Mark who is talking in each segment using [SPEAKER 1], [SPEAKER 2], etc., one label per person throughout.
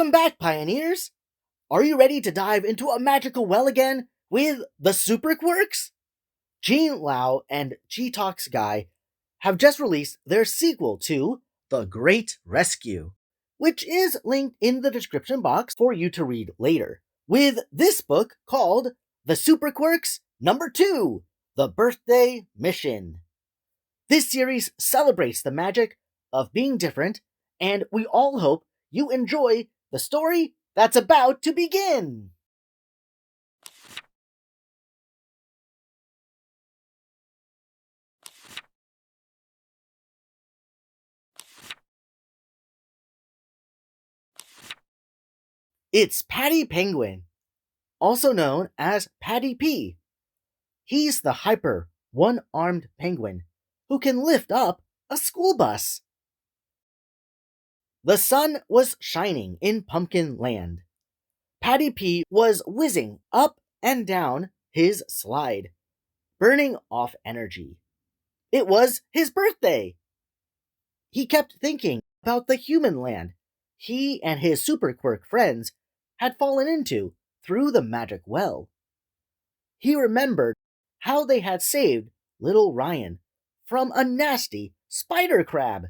[SPEAKER 1] Welcome back, pioneers! Are you ready to dive into a magical well again with the Super Quirks? Gene Lau and G-Tox Guy have just released their sequel to The Great Rescue, which is linked in the description box for you to read later, with this book called The Super Quirks Number 2, The Birthday Mission. This series celebrates the magic of being different, and we all hope you enjoy the story that's about to begin. It's Paddy Penguin, also known as Paddy P. He's the hyper, one-armed penguin who can lift up a school bus. The sun was shining in Pumpkin Land. Paddy P was whizzing up and down his slide, burning off energy. It was his birthday. He kept thinking about the human land he and his Super Quirk friends had fallen into through the magic well. He remembered how they had saved little Ryan from a nasty spider crab.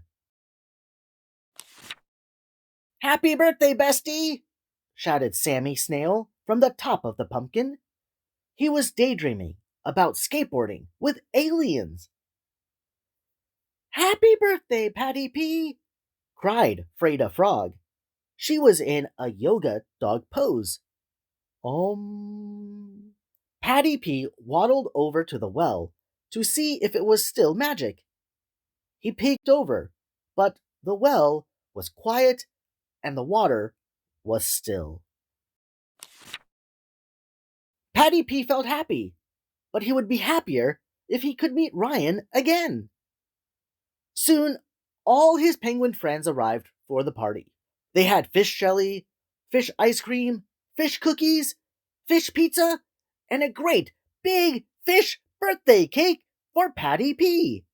[SPEAKER 1] "Happy birthday, bestie!" shouted Sammy Snail from the top of the pumpkin. He was daydreaming about skateboarding with aliens. "Happy birthday, Paddy P!" cried Freda Frog. She was in a yoga dog pose. Paddy P waddled over to the well to see if it was still magic. He peeked over, but the well was quiet and the water was still. Paddy P felt happy, but he would be happier if he could meet Ryan again. Soon, all his penguin friends arrived for the party. They had fish jelly, fish ice cream, fish cookies, fish pizza, and a great big fish birthday cake for Paddy P.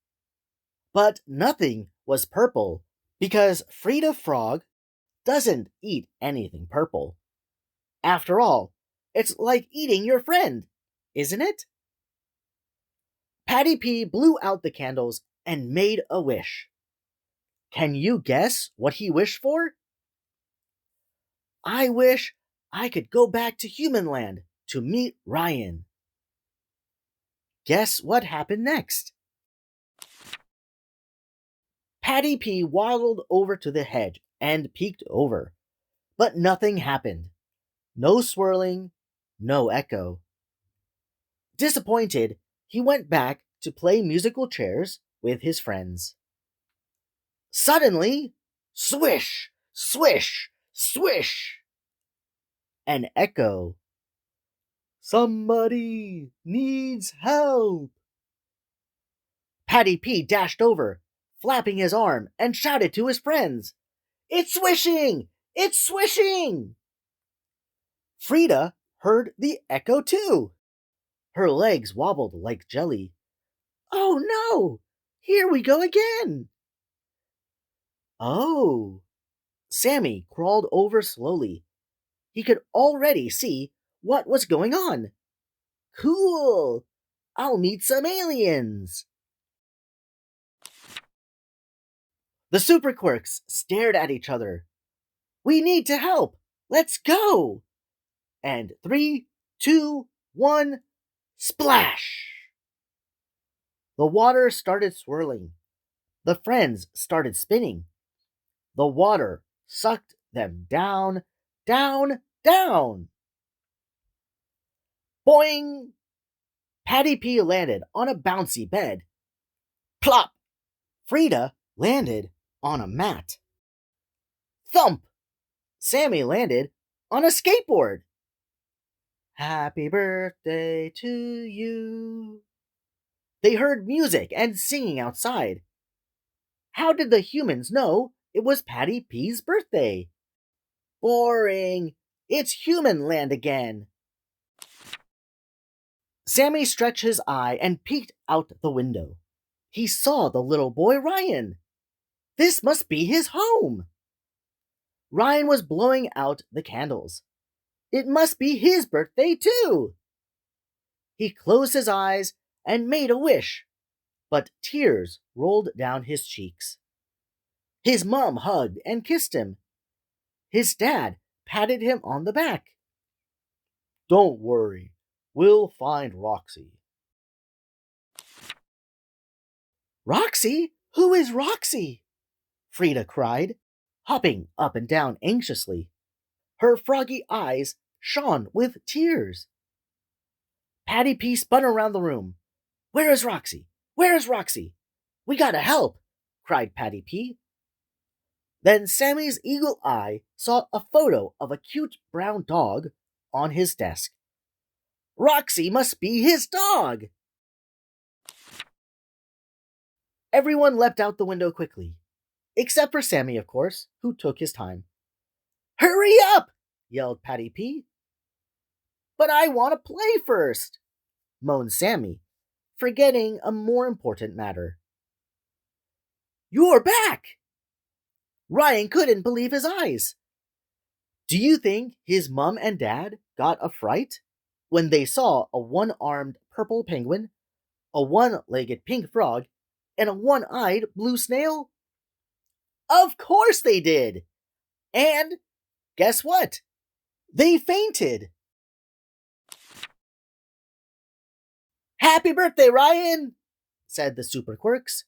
[SPEAKER 1] But nothing was purple, because Freda Frog doesn't eat anything purple. After all, it's like eating your friend, isn't it? Paddy P blew out the candles and made a wish. Can you guess what he wished for? "I wish I could go back to Humanland to meet Ryan." Guess what happened next? Paddy P waddled over to the hedge and peeked over, but nothing happened. No swirling, no echo. Disappointed, he went back to play musical chairs with his friends. Suddenly, swish, swish, swish! An echo. "Somebody needs help!" Paddy P dashed over, flapping his arm, and shouted to his friends, "It's swishing! It's swishing!" Freda heard the echo too. Her legs wobbled like jelly. "Oh no! Here we go again!" "Oh!" Sammy crawled over slowly. He could already see what was going on. "Cool! I'll meet some aliens!" The Super Quirks stared at each other. "We need to help! Let's go!" And 3, 2, 1, splash! The water started swirling. The friends started spinning. The water sucked them down, down, down. Boing! Paddy P landed on a bouncy bed. Plop! Freda landed on a mat. Thump! Sammy landed on a skateboard. "Happy birthday to you." They heard music and singing outside. How did the humans know it was Paddy P's birthday? Boring! It's human land again. Sammy stretched his eye and peeked out the window. He saw the little boy Ryan. This must be his home. Ryan was blowing out the candles. It must be his birthday, too! He closed his eyes and made a wish, but tears rolled down his cheeks. His mom hugged and kissed him. His dad patted him on the back. Don't worry, we'll find Roxy. Roxy? Who is Roxy? Frida cried, hopping up and down anxiously. Her froggy eyes shone with tears. Patty P spun around the room. Where is Roxy? Where is Roxy? We gotta help, cried Patty P. Then Sammy's eagle eye saw a photo of a cute brown dog on his desk. Roxy must be his dog! Everyone leapt out the window quickly, except for Sammy, of course, who took his time. Hurry up! Yelled Patty P. But I want to play first, moaned Sammy, forgetting a more important matter. You're back! Ryan couldn't believe his eyes. Do you think his mom and dad got a fright when they saw a one-armed purple penguin, a one-legged pink frog, and a one-eyed blue snail? Of course they did! And guess what? They fainted! Happy birthday, Ryan! Said the Super Quirks.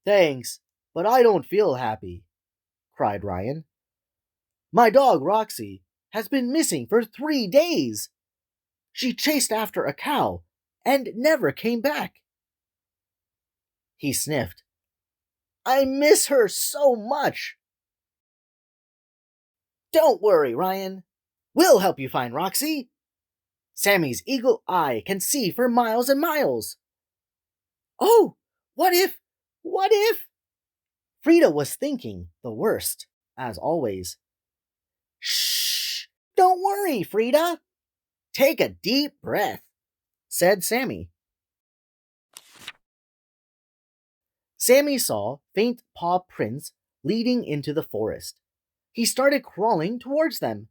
[SPEAKER 1] Thanks, but I don't feel happy, cried Ryan. My dog, Roxy, has been missing for 3 days. She chased after a cow and never came back. He sniffed. I miss her so much. Don't worry, Ryan. We'll help you find Roxy. Sammy's eagle eye can see for miles and miles. Oh, what if? Frida was thinking the worst, as always. Shh! Don't worry, Frida. Take a deep breath, said Sammy. Sammy saw faint paw prints leading into the forest. He started crawling towards them.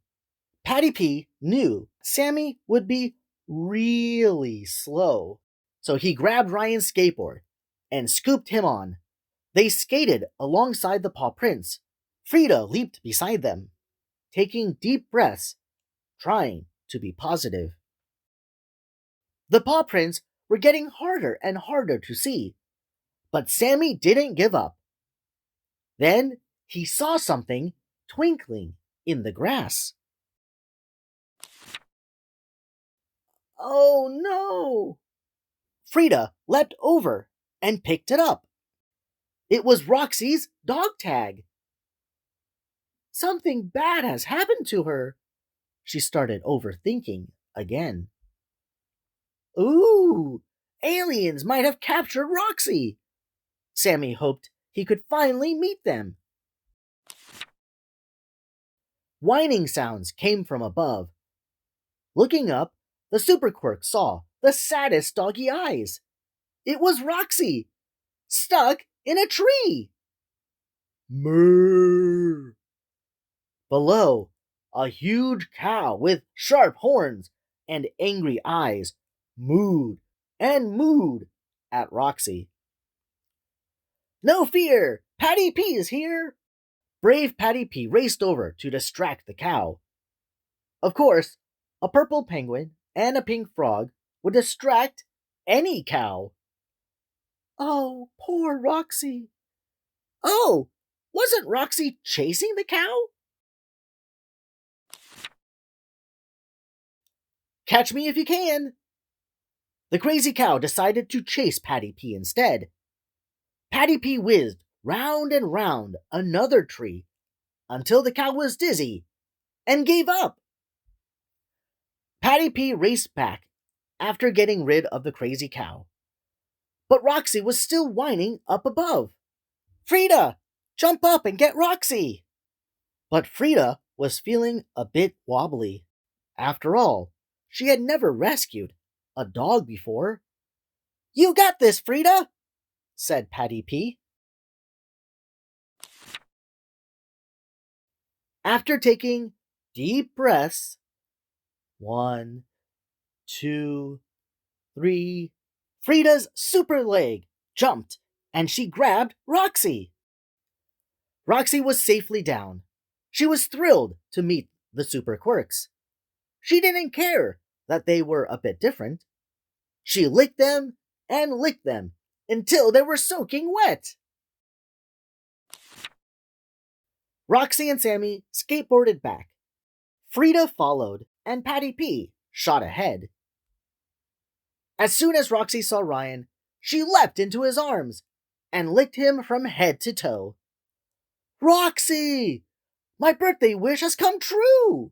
[SPEAKER 1] Patty P knew Sammy would be really slow, so he grabbed Ryan's skateboard and scooped him on. They skated alongside the paw prints. Frida leaped beside them, taking deep breaths, trying to be positive. The paw prints were getting harder and harder to see, but Sammy didn't give up. Then he saw something twinkling in the grass. Oh no! Frida leapt over and picked it up. It was Roxy's dog tag. Something bad has happened to her. She started overthinking again. Ooh, aliens might have captured Roxy. Sammy hoped he could finally meet them. Whining sounds came from above. Looking up, the Super Quirk saw the saddest doggy eyes. It was Roxy, stuck in a tree. Moo! Below, a huge cow with sharp horns and angry eyes mooed and mooed at Roxy. No fear! Patty P is here! Brave Patty P raced over to distract the cow. Of course, a purple penguin and a pink frog would distract any cow. Oh, poor Roxy. Oh, wasn't Roxy chasing the cow? Catch me if you can. The crazy cow decided to chase Patty P instead. Patty P whizzed round and round another tree until the cow was dizzy and gave up. Patty P raced back after getting rid of the crazy cow. But Roxy was still whining up above. Frida, jump up and get Roxy! But Frida was feeling a bit wobbly. After all, she had never rescued a dog before. You got this, Frida, said Patty P. After taking deep breaths, 1, 2, 3, Frida's super leg jumped and she grabbed Roxy. Roxy was safely down. She was thrilled to meet the Super Quirks. She didn't care that they were a bit different. She licked them and licked them until they were soaking wet. Roxy and Sammy skateboarded back. Frida followed, and Patty P shot ahead. As soon as Roxy saw Ryan, she leapt into his arms and licked him from head to toe. Roxy! My birthday wish has come true!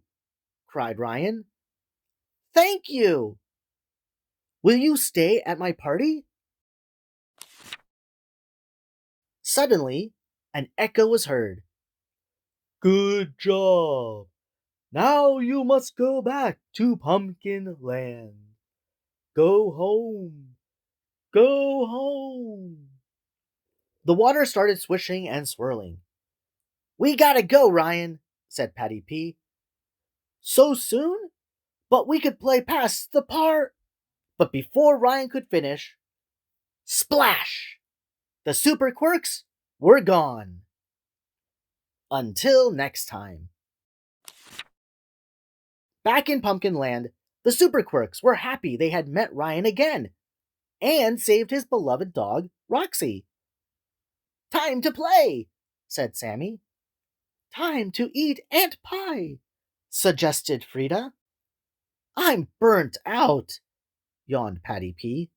[SPEAKER 1] Cried Ryan. Thank you! Will you stay at my party? Suddenly, an echo was heard. Good job! Now you must go back to Pumpkin Land. Go home! Go home! The water started swishing and swirling. We gotta go, Ryan, said Patty P. So soon? But we could play past the part. But before Ryan could finish, splash! The Super Quirks were gone. Until next time. Back in Pumpkin Land, the Super Quirks were happy they had met Ryan again and saved his beloved dog, Roxy. Time to play, said Sammy. Time to eat ant pie, suggested Frida. I'm burnt out, yawned Patty P.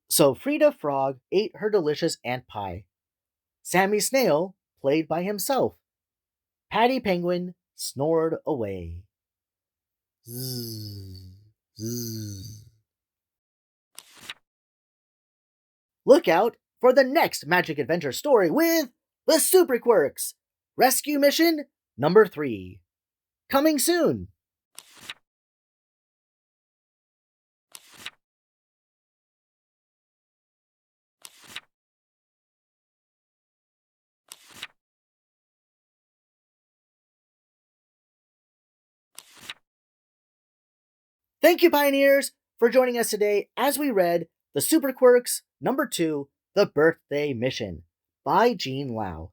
[SPEAKER 1] So Frida Frog ate her delicious ant pie. Sammy Snail played by himself. Patty Penguin snored away. Zzz, zzz. Look out for the next Magic Adventure story with the Super Quirks! Rescue Mission number 3. Coming soon! Thank you, Pioneers, for joining us today as we read The Super Quirks number 2, The Birthday Mission by Jean Lau.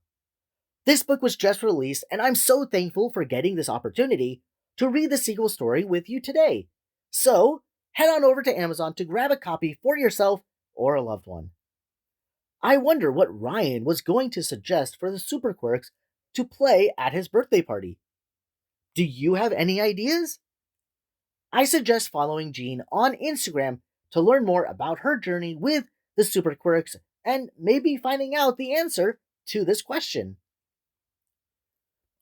[SPEAKER 1] This book was just released, and I'm so thankful for getting this opportunity to read the sequel story with you today. So, head on over to Amazon to grab a copy for yourself or a loved one. I wonder what Ryan was going to suggest for the Super Quirks to play at his birthday party. Do you have any ideas? I suggest following Jean on Instagram to learn more about her journey with the Super Quirks and maybe finding out the answer to this question.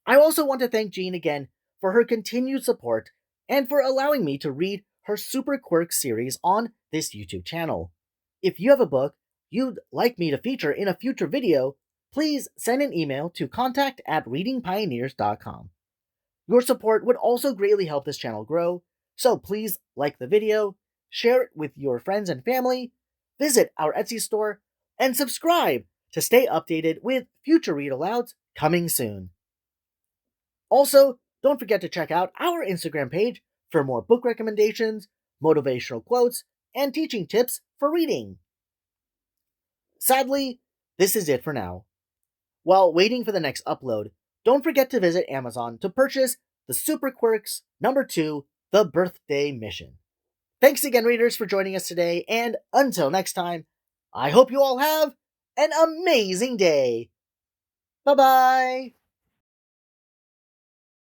[SPEAKER 1] I also want to thank Jean again for her continued support and for allowing me to read her Super Quirks series on this YouTube channel. If you have a book you'd like me to feature in a future video, please send an email to contact@readingpioneers.com. Your support would also greatly help this channel grow, so please like the video, share it with your friends and family, visit our Etsy store, and subscribe to stay updated with future read-alouds coming soon. Also, don't forget to check out our Instagram page for more book recommendations, motivational quotes, and teaching tips for reading. Sadly, this is it for now. While waiting for the next upload, don't forget to visit Amazon to purchase The Super Quirks number 2, The Birthday Mission. Thanks again, readers, for joining us today, and until next time, I hope you all have an amazing day. Bye-bye!